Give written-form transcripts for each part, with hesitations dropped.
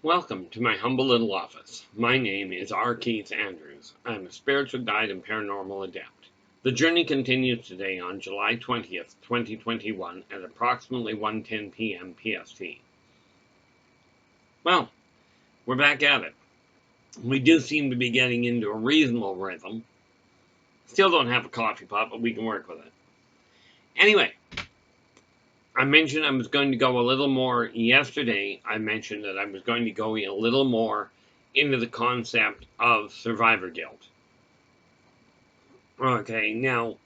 Welcome to my humble little office. My name is R. Keith Andrews. I'm a spiritual guide and paranormal adept. The journey continues today on July 20th, 2021 at approximately 1:10 p.m. PST. Well, we're back at it. We do seem to be getting into a reasonable rhythm. Still don't have a coffee pot, but we can work with it. Anyway, I mentioned I was going to go a little more yesterday. I mentioned that I was going to go a little more into the concept of survivor guilt. Okay, now,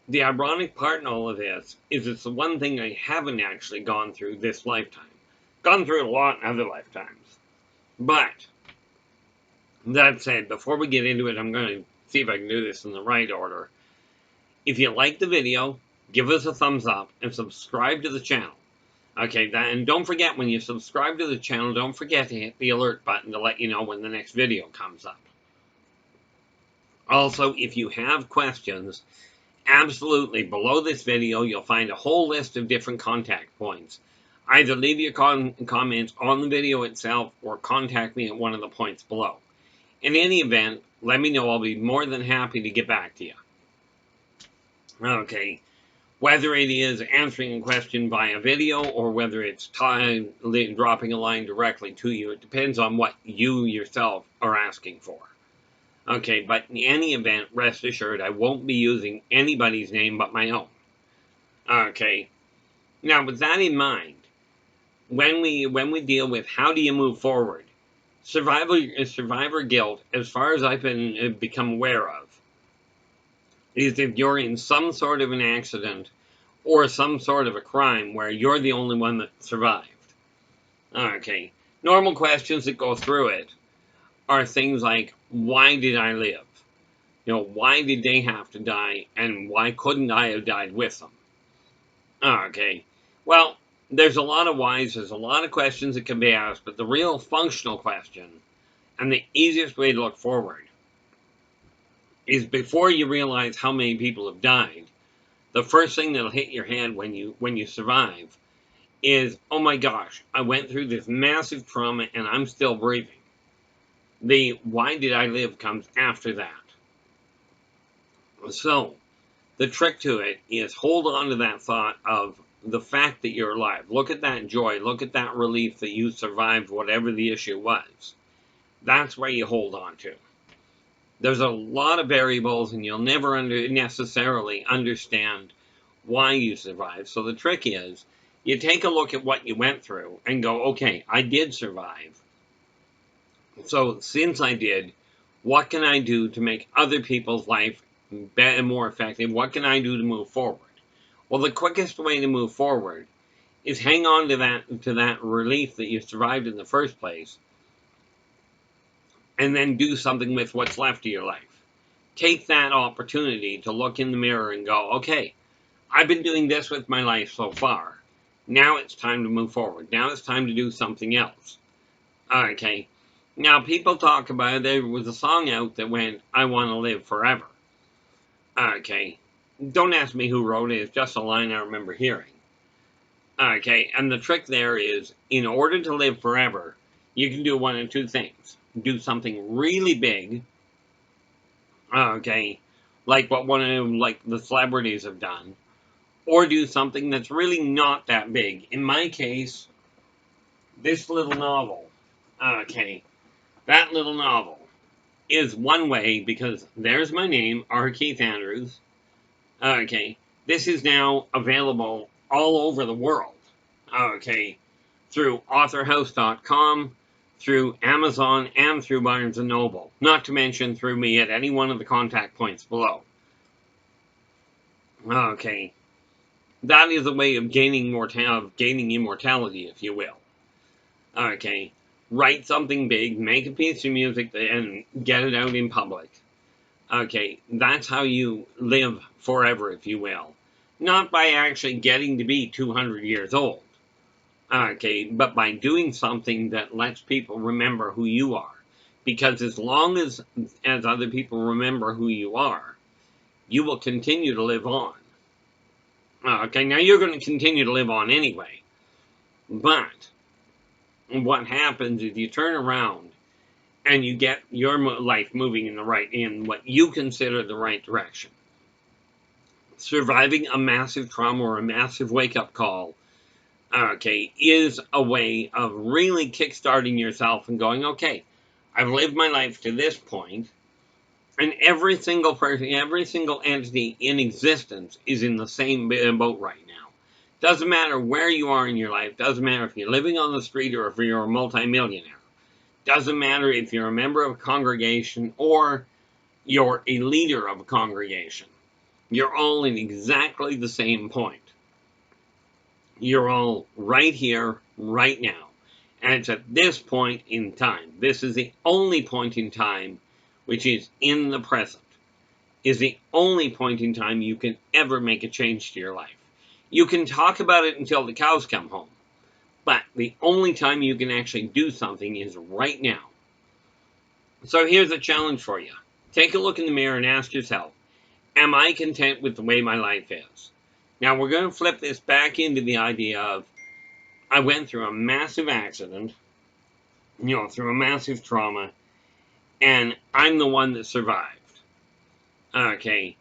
the ironic part in all of this is it's the one thing I haven't actually gone through this lifetime. Gone through a lot in other lifetimes. But, that said, before we get into it, I'm going to see if I can do this in the right order. If you like the video, give us a thumbs up and subscribe to the channel. Okay, and don't forget, when you subscribe to the channel, don't forget to hit the alert button to let you know when the next video comes up. Also, if you have questions, absolutely, below this video, you'll find a whole list of different contact points. Either leave your comments on the video itself or contact me at one of the points below. In any event, let me know. I'll be more than happy to get back to you. Okay, whether it is answering a question via video or whether it's dropping a line directly to you, it depends on what you yourself are asking for. Okay, but in any event, rest assured, I won't be using anybody's name but my own. Okay, now with that in mind, when we deal with how do you move forward, survivor guilt, as far as I've become aware of, is if you're in some sort of an accident or some sort of a crime where you're the only one that survived. Okay, normal questions that go through it are things like, why did I live? Why did they have to die, and why couldn't I have died with them? Okay, well, there's a lot of whys, there's a lot of questions that can be asked, but the real functional question, and the easiest way to look forward, is before you realize how many people have died, the first thing that'll hit your head when you survive is, oh my gosh, I went through this massive trauma and I'm still breathing. The why did I live comes after that. So, the trick to it is hold on to that thought of the fact that you're alive. Look at that joy. Look at that relief that you survived whatever the issue was. That's where you hold on to. There's a lot of variables and you'll never necessarily understand why you survived. So the trick is, you take a look at what you went through and go, okay, I did survive. So since I did, what can I do to make other people's life better and more effective? What can I do to move forward? Well, the quickest way to move forward is hang on to that relief that you survived in the first place, and then do something with what's left of your life. Take that opportunity to look in the mirror and go, okay, I've been doing this with my life so far. Now it's time to move forward. Now it's time to do something else. Okay. Now, people talk about, there was a song out that went, I want to live forever. Okay. Don't ask me who wrote it. It's just a line I remember hearing. Okay. And the trick there is, in order to live forever, you can do one of two things. Do something really big. Okay. Like what the celebrities have done. Or do something that's really not that big. In my case, this little novel. Okay. That little novel is one way, because there's my name, R. Keith Andrews. Okay. This is now available all over the world. Okay. Through authorhouse.com, through Amazon, and through Barnes & Noble. Not to mention through me at any one of the contact points below. Okay. That is a way of gaining immortality, if you will. Okay. Write something big, make a piece of music, and get it out in public. Okay, that's how you live forever, if you will. Not by actually getting to be 200 years old. Okay, but by doing something that lets people remember who you are. Because as long as other people remember who you are, you will continue to live on. Okay, now you're going to continue to live on anyway. But what happens is you turn around and you get your life moving in what you consider the right direction. Surviving a massive trauma or a massive wake-up call, okay, is a way of really kickstarting yourself and going, okay, I've lived my life to this point, and every single person, every single entity in existence is in the same boat right now. Doesn't matter where you are in your life, doesn't matter if you're living on the street or if you're a multimillionaire. Doesn't matter if you're a member of a congregation or you're a leader of a congregation. You're all in exactly the same point. You're all right here, right now. And it's at this point in time. This is the only point in time which is in the present. Is the only point in time you can ever make a change to your life. You can talk about it until the cows come home. But the only time you can actually do something is right now. So here's a challenge for you. Take a look in the mirror and ask yourself, am I content with the way my life is? Now we're going to flip this back into the idea of, I went through a massive accident, through a massive trauma, and I'm the one that survived. Okay,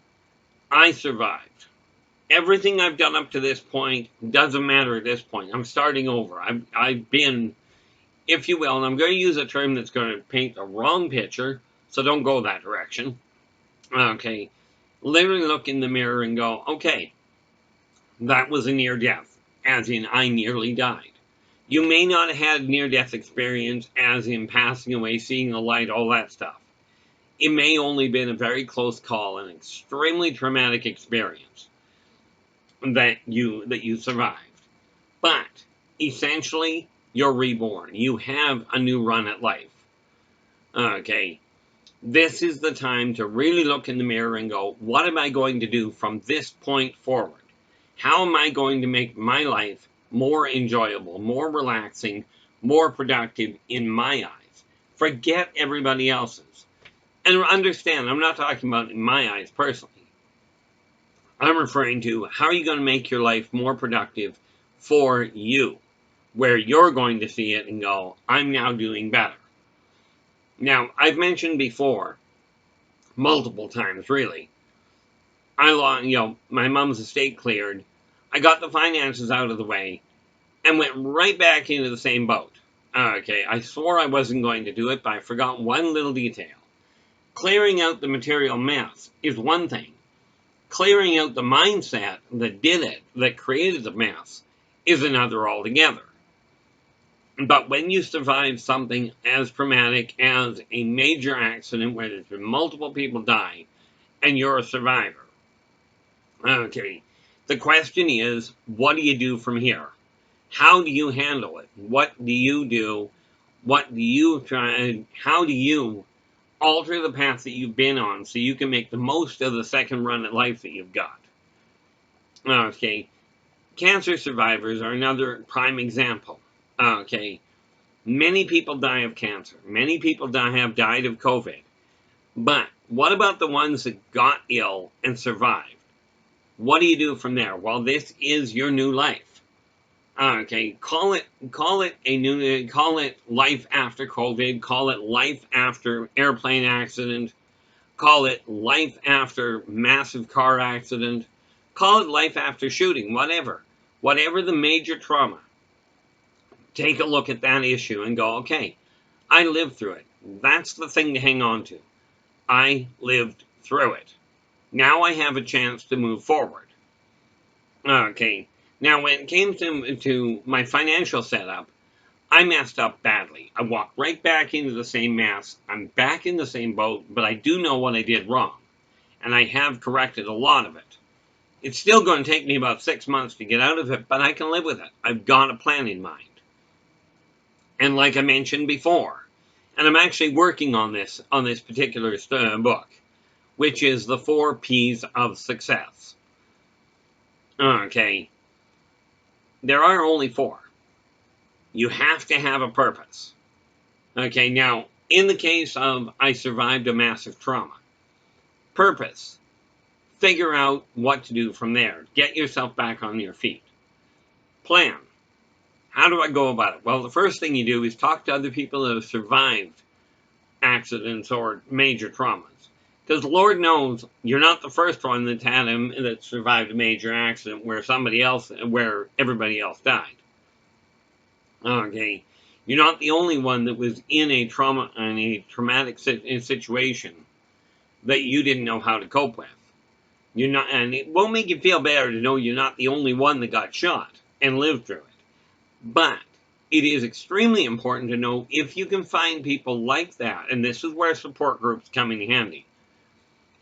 I survived. Everything I've done up to this point doesn't matter at this point. I'm starting over. I've been, if you will, and I'm going to use a term that's going to paint the wrong picture, so don't go that direction. Okay, literally look in the mirror and go, okay, that was a near death, as in I nearly died. You may not have had near-death experience, as in passing away, seeing the light, all that stuff. It may only been a very close call, an extremely traumatic experience that you survived. But essentially, you're reborn. You have a new run at life. Okay, this is the time to really look in the mirror and go, what am I going to do from this point forward? How am I going to make my life more enjoyable, more relaxing, more productive in my eyes? Forget everybody else's. And understand, I'm not talking about in my eyes personally. I'm referring to how are you going to make your life more productive for you, where you're going to see it and go, I'm now doing better. Now, I've mentioned before, multiple times really, my mom's estate cleared. I got the finances out of the way and went right back into the same boat. Okay, I swore I wasn't going to do it, but I forgot one little detail. Clearing out the material mess is one thing. Clearing out the mindset that did it, that created the mess, is another altogether. But when you survive something as traumatic as a major accident where there's been multiple people die, and you're a survivor, okay, the question is, what do you do from here? How do you handle it? What do you do? What do you try? How do you alter the path that you've been on so you can make the most of the second run at life that you've got? Okay, cancer survivors are another prime example. Okay, many people die of cancer. Many people have died of COVID. But what about the ones that got ill and survived? What do you do from there? Well, this is your new life. Okay, call it life after COVID, call it life after airplane accident, call it life after massive car accident, call it life after shooting, whatever the major trauma. Take a look at that issue and go, okay, I lived through it. That's the thing to hang on to. I lived through it. Now I have a chance to move forward. Okay, now when it came to my financial setup, I messed up badly. I walked right back into the same mess. I'm back in the same boat, but I do know what I did wrong. And I have corrected a lot of it. It's still going to take me about 6 months to get out of it, but I can live with it. I've got a plan in mind. And like I mentioned before, and I'm actually working on this particular book, which is the 4 P's of success. Okay, there are only 4. You have to have a purpose. Okay, now, in the case of I survived a massive trauma, purpose, figure out what to do from there. Get yourself back on your feet. Plan. How do I go about it? Well, the first thing you do is talk to other people that have survived accidents or major traumas. Because Lord knows you're not the first one that survived a major accident where everybody else died. Okay, you're not the only one that was in a traumatic situation that you didn't know how to cope with. You're not, and it won't make you feel better to know you're not the only one that got shot and lived through it. But it is extremely important to know if you can find people like that, and this is where support groups come in handy.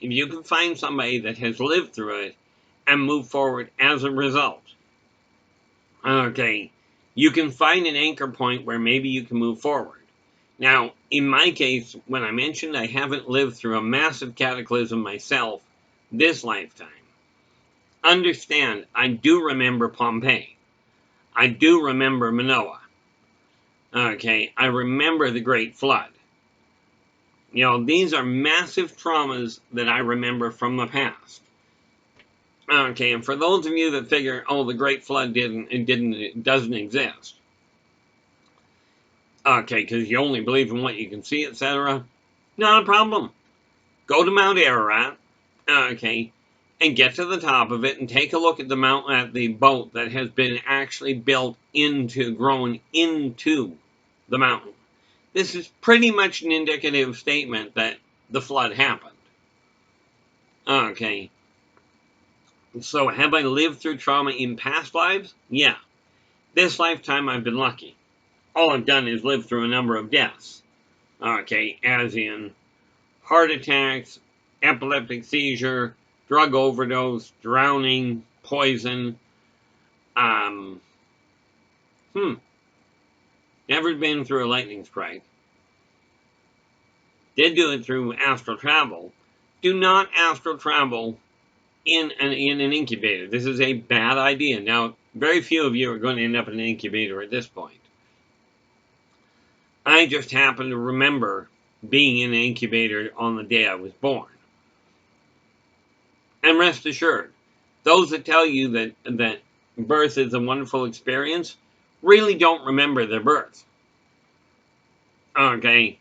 If you can find somebody that has lived through it and move forward as a result, okay, you can find an anchor point where maybe you can move forward. Now, in my case, when I mentioned I haven't lived through a massive cataclysm myself this lifetime, understand, I do remember Pompeii. I do remember Manoa. Okay, I remember the Great Flood. You know, these are massive traumas that I remember from the past. Okay, and for those of you that figure, oh, the Great Flood it doesn't exist. Okay, because you only believe in what you can see, etc. Not a problem. Go to Mount Ararat, okay, and get to the top of it and take a look at the boat that has been actually grown into the mountain. This is pretty much an indicative statement that the flood happened. Okay. So have I lived through trauma in past lives? Yeah. This lifetime I've been lucky. All I've done is live through a number of deaths. Okay, as in heart attacks, epileptic seizure, drug overdose, drowning, poison. Never been through a lightning strike. Did do it through astral travel. Do not astral travel in an incubator. This is a bad idea. Now, very few of you are going to end up in an incubator at this point. I just happen to remember being in an incubator on the day I was born. And rest assured, those that tell you that birth is a wonderful experience really don't remember their birth. Okay?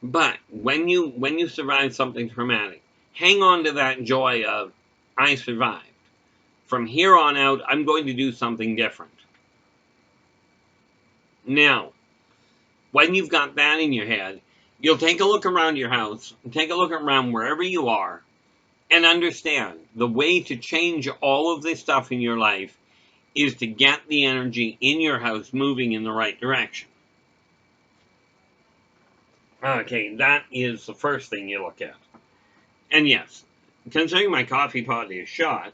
But when you survive something traumatic, hang on to that joy of, I survived. From here on out, I'm going to do something different. Now, when you've got that in your head, you'll take a look around your house, take a look around wherever you are, and understand the way to change all of this stuff in your life is to get the energy in your house moving in the right direction. Okay, that is the first thing you look at. And yes, considering my coffee pot is shot,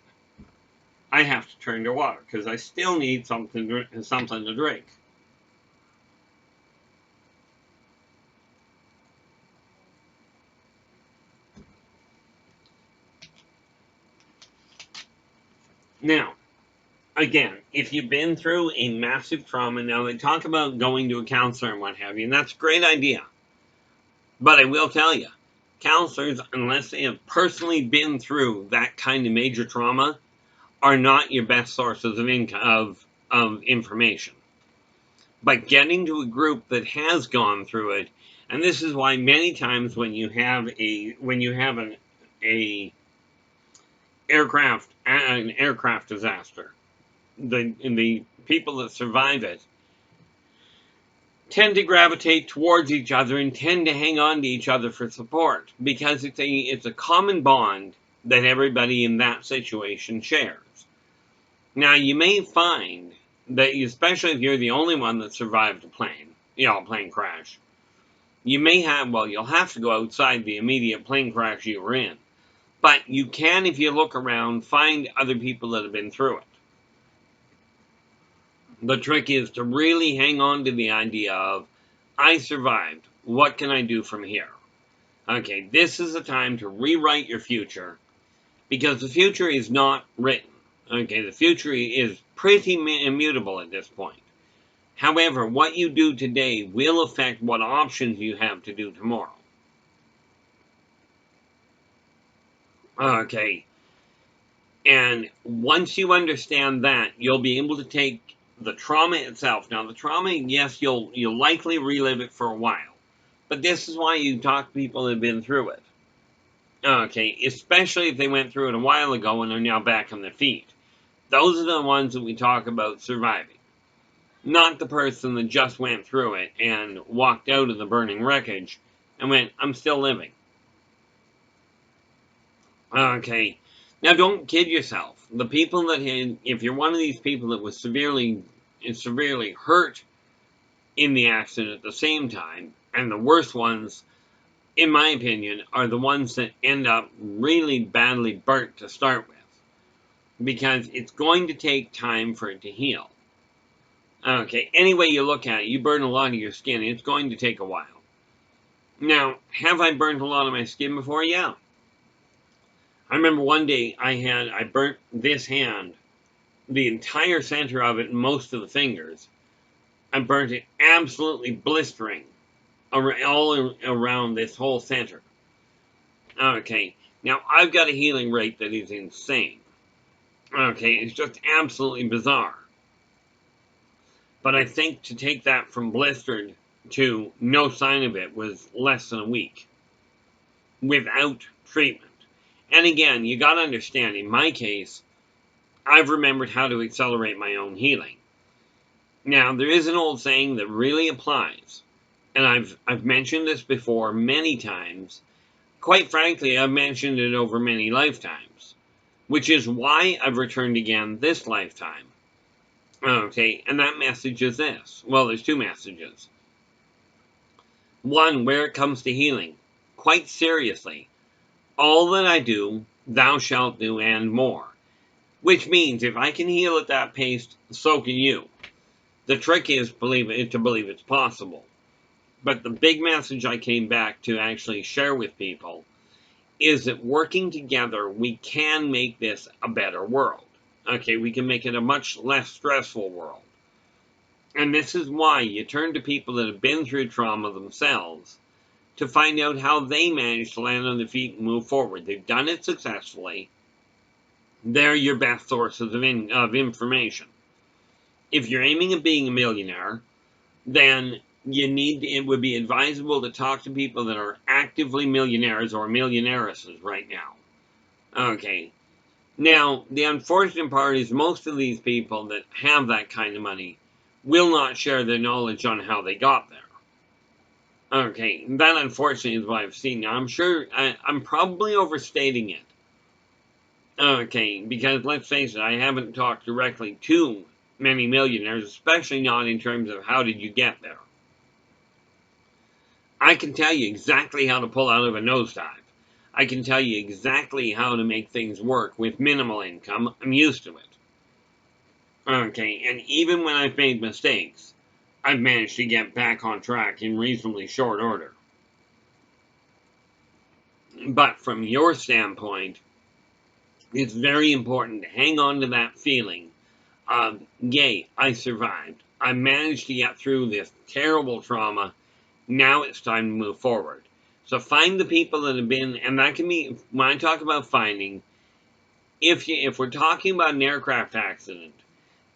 I have to turn to water because I still need something to drink. Now, again, if you've been through a massive trauma, now they talk about going to a counselor and what have you, and that's a great idea. But I will tell you, counselors, unless they have personally been through that kind of major trauma, are not your best sources of information. But getting to a group that has gone through it, and this is why many times when you have an aircraft disaster, the people that survive it tend to gravitate towards each other and tend to hang on to each other for support because it's a common bond that everybody in that situation shares. Now, you may find that, especially if you're the only one that survived a plane crash, you'll have to go outside the immediate plane crash you were in. But you can, if you look around, find other people that have been through it. The trick is to really hang on to the idea of, I survived. What can I do from here? Okay, this is the time to rewrite your future because the future is not written. Okay, the future is pretty immutable at this point. However, what you do today will affect what options you have to do tomorrow. Okay, and once you understand that, you'll be able to take the trauma itself. Now, the trauma, yes, you'll likely relive it for a while. But this is why you talk to people that have been through it. Okay, especially if they went through it a while ago and are now back on their feet. Those are the ones that we talk about surviving. Not the person that just went through it and walked out of the burning wreckage and went, I'm still living. Okay, now don't kid yourself. The people that if you're one of these people that was severely hurt in the accident at the same time, and the worst ones, in my opinion, are the ones that end up really badly burnt to start with. Because it's going to take time for it to heal. Okay, any way you look at it, you burn a lot of your skin, it's going to take a while. Now, have I burnt a lot of my skin before? Yeah. I remember one day I burnt this hand, the entire center of it and most of the fingers. I burnt it absolutely blistering all around this whole center. Okay, now I've got a healing rate that is insane. Okay, it's just absolutely bizarre. But I think to take that from blistered to no sign of it was less than a week without treatment. And again, you got to understand, in my case, I've remembered how to accelerate my own healing. Now, there is an old saying that really applies, and I've mentioned this before many times. Quite frankly, I've mentioned it over many lifetimes, which is why I've returned again this lifetime. Okay, and that message is this. Well, there's two messages. One, where it comes to healing, quite seriously, all that I do, thou shalt do, and more. Which means, if I can heal at that pace, so can you. The trick is to believe it's possible. But the big message I came back to actually share with people is that working together, we can make this a better world. Okay, we can make it a much less stressful world. And this is why you turn to people that have been through trauma themselves to find out how they managed to land on their feet and move forward. They've done it successfully. They're your best sources of information. If you're aiming at being a millionaire, then it would be advisable to talk to people that are actively millionaires or millionairesses right now. Okay. Now, the unfortunate part is most of these people that have that kind of money will not share their knowledge on how they got there. Okay, that unfortunately is what I've seen. Now, I'm sure I'm probably overstating it. Okay, because let's face it, I haven't talked directly to many millionaires, especially not in terms of how did you get there. I can tell you exactly how to pull out of a nosedive. I can tell you exactly how to make things work with minimal income. I'm used to it. Okay, and even when I've made mistakes, I've managed to get back on track in reasonably short order. But from your standpoint, it's very important to hang on to that feeling of, yay, I survived. I managed to get through this terrible trauma. Now it's time to move forward. So find the people that have been, and that can be, when I talk about finding, if we're talking about an aircraft accident,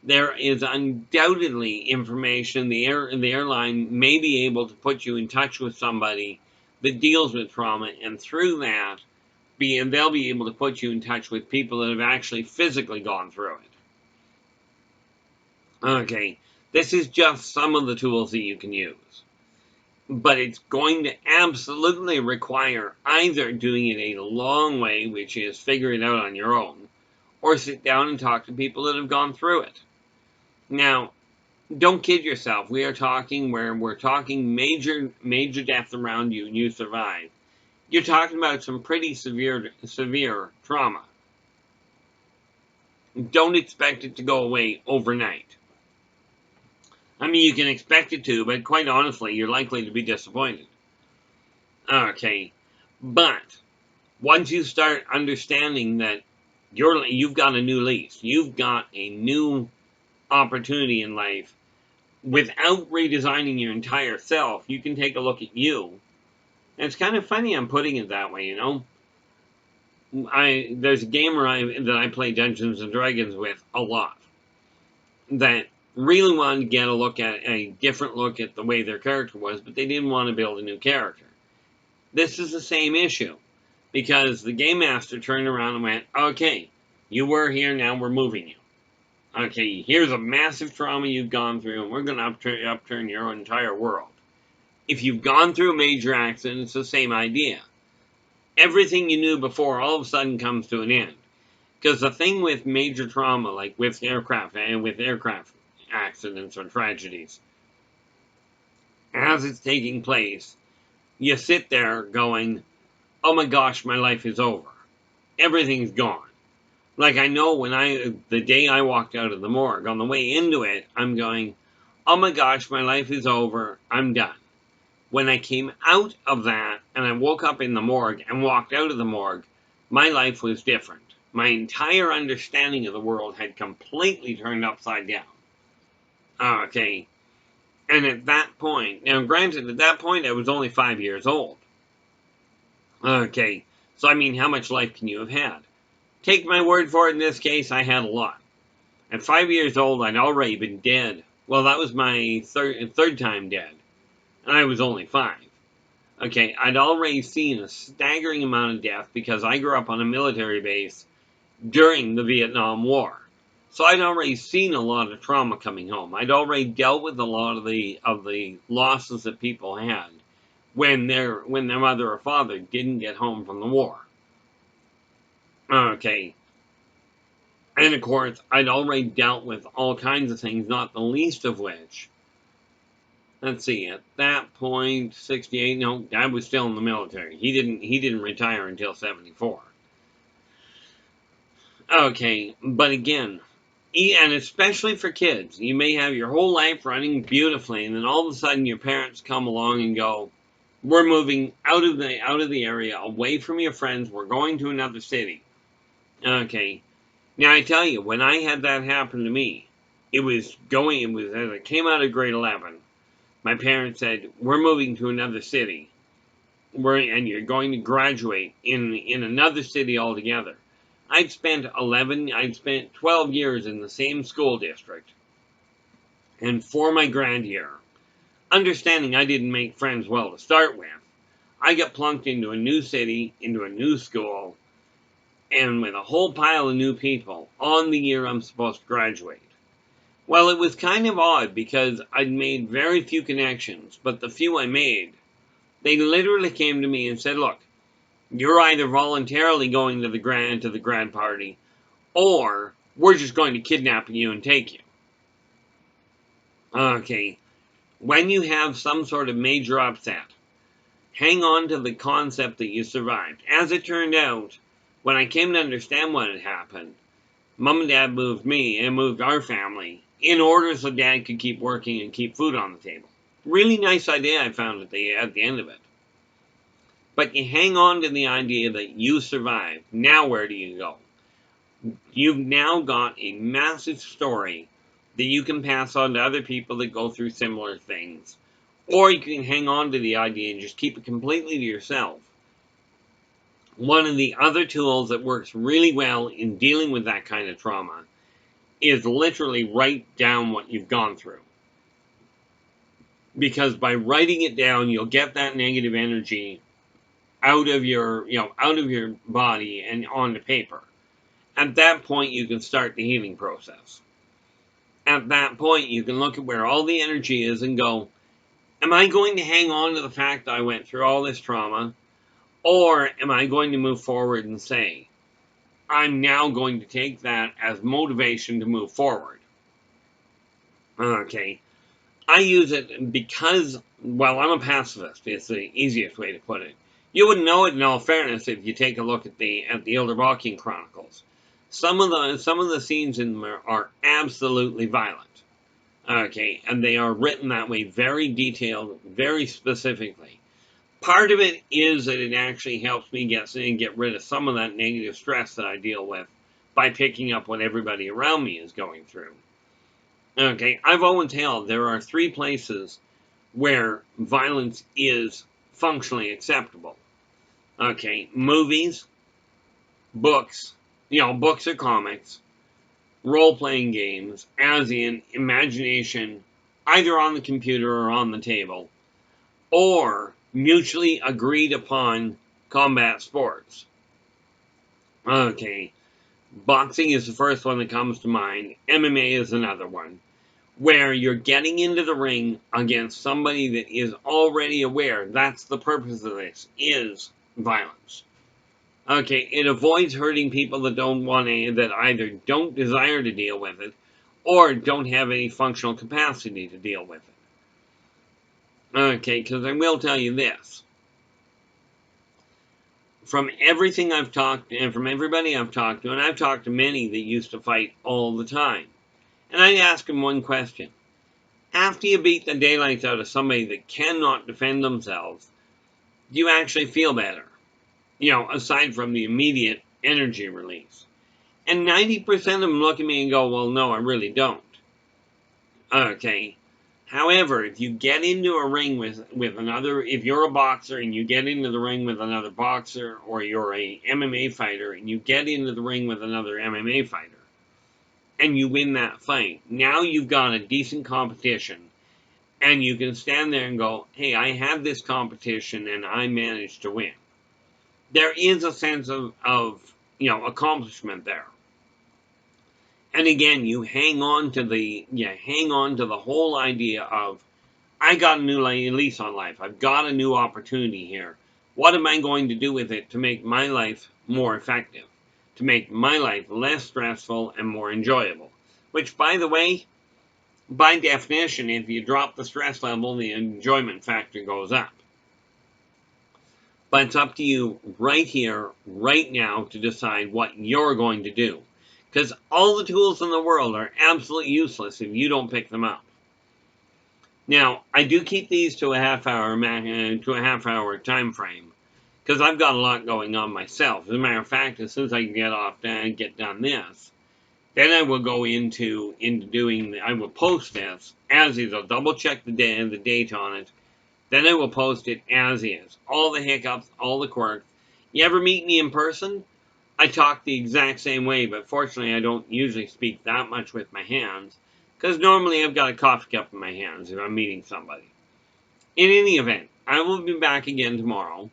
there is undoubtedly information. The airline may be able to put you in touch with somebody that deals with trauma, and through that, they'll be able to put you in touch with people that have actually physically gone through it. Okay, this is just some of the tools that you can use. But it's going to absolutely require either doing it a long way, which is figure it out on your own, or sit down and talk to people that have gone through it. Now, don't kid yourself. We're talking major death around you and you survive. You're talking about some pretty severe trauma. Don't expect it to go away overnight. I mean, you can expect it to, but quite honestly, you're likely to be disappointed. Okay, but once you start understanding that you've got a new lease, you've got a new opportunity in life, without redesigning your entire self, you can take a look at you. And it's kind of funny I'm putting it that way, you know. There's a gamer that I play Dungeons and Dragons with a lot that really wanted to get a different look at the way their character was, but they didn't want to build a new character. This is the same issue, because the game master turned around and went, okay, you were here, now we're moving you. Okay, here's a massive trauma you've gone through, and we're going to upturn your entire world. If you've gone through a major accident, it's the same idea. Everything you knew before all of a sudden comes to an end. Because the thing with major trauma, like with aircraft accidents or tragedies, as it's taking place, you sit there going, oh my gosh, my life is over. Everything's gone. Like, I know the day I walked out of the morgue, on the way into it, I'm going, oh my gosh, my life is over, I'm done. When I came out of that, and I woke up in the morgue and walked out of the morgue, my life was different. My entire understanding of the world had completely turned upside down. Okay. And at that point, now granted, at that point I was only 5 years old. Okay. So, I mean, how much life can you have had? Take my word for it, in this case, I had a lot. At 5 years old, I'd already been dead. Well, that was my third time dead. And I was only 5. Okay, I'd already seen a staggering amount of death because I grew up on a military base during the Vietnam War. So I'd already seen a lot of trauma coming home. I'd already dealt with a lot of the losses that people had when their mother or father didn't get home from the war. Okay. And of course, I'd already dealt with all kinds of things, not the least of which, let's see, at that point, 68, no, Dad was still in the military. He didn't retire until 74. Okay, but again, and especially for kids, you may have your whole life running beautifully, and then all of a sudden your parents come along and go, we're moving out of the area, away from your friends, we're going to another city. Okay, now I tell you, when I had that happen to me, it was as I came out of grade 11, my parents said, we're moving to another city, and you're going to graduate in another city altogether. I'd spent 12 years in the same school district. And for my grad year, understanding I didn't make friends well to start with, I got plunked into a new city, into a new school, and with a whole pile of new people on the year I'm supposed to graduate. Well, it was kind of odd because I'd made very few connections, but the few I made, they literally came to me and said, look, you're either voluntarily going to the grad party, or we're just going to kidnap you and take you. Okay, when you have some sort of major upset, hang on to the concept that you survived. As it turned out, when I came to understand what had happened, Mom and Dad moved me and moved our family in order so Dad could keep working and keep food on the table. Really nice idea I found at the end of it. But you hang on to the idea that you survived. Now where do you go? You've now got a massive story that you can pass on to other people that go through similar things. Or you can hang on to the idea and just keep it completely to yourself. One of the other tools that works really well in dealing with that kind of trauma is literally write down what you've gone through. Because by writing it down, you'll get that negative energy out of your body and onto paper. At that point, you can start the healing process. At that point, you can look at where all the energy is and go, am I going to hang on to the fact that I went through all this trauma? Or am I going to move forward and say, I'm now going to take that as motivation to move forward? Okay. I use it because, well, I'm a pacifist. It's the easiest way to put it. You wouldn't know it in all fairness if you take a look at the Yldrbac Chronicles. Some of the scenes in them are absolutely violent. Okay, and they are written that way, very detailed, very specifically. Part of it is that it actually helps me get rid of some of that negative stress that I deal with by picking up what everybody around me is going through. Okay, I've always held there are 3 places where violence is functionally acceptable. Okay, movies, books, books or comics, role-playing games, as in imagination, either on the computer or on the table, or mutually agreed upon combat sports. Okay, boxing is the first one that comes to mind. MMA is another one, where you're getting into the ring against somebody that is already aware that's the purpose of this, is violence. Okay, it avoids hurting people that don't want to, that either don't desire to deal with it, or don't have any functional capacity to deal with it. Okay, because I will tell you this. From everything I've talked, and from everybody I've talked to, and I've talked to many that used to fight all the time, and I ask them one question. After you beat the daylights out of somebody that cannot defend themselves, do you actually feel better? You know, aside from the immediate energy release. And 90% of them look at me and go, well, no, I really don't. Okay. However, if you get into a ring with another, if you're a boxer and you get into the ring with another boxer, or you're a MMA fighter and you get into the ring with another MMA fighter, and you win that fight, now you've got a decent competition, and you can stand there and go, hey, I had this competition and I managed to win. There is a sense of accomplishment there. And again, you hang on to the whole idea of, I got a new lease on life. I've got a new opportunity here. What am I going to do with it to make my life more effective? To make my life less stressful and more enjoyable? Which, by the way, by definition, if you drop the stress level, the enjoyment factor goes up. But it's up to you right here, right now, to decide what you're going to do. Because all the tools in the world are absolutely useless if you don't pick them up. Now, I do keep these to a half hour time frame, because I've got a lot going on myself. As a matter of fact, as soon as I get done this, then I will go into doing. I will post this as is. I'll double check the date on it. Then I will post it as is. All the hiccups, all the quirks. You ever meet me in person? I talk the exact same way, but fortunately I don't usually speak that much with my hands, because normally I've got a coffee cup in my hands if I'm meeting somebody. In any event, I will be back again tomorrow.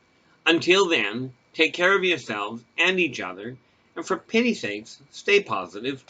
Until then, take care of yourselves and each other, and for pity's sakes, stay positive.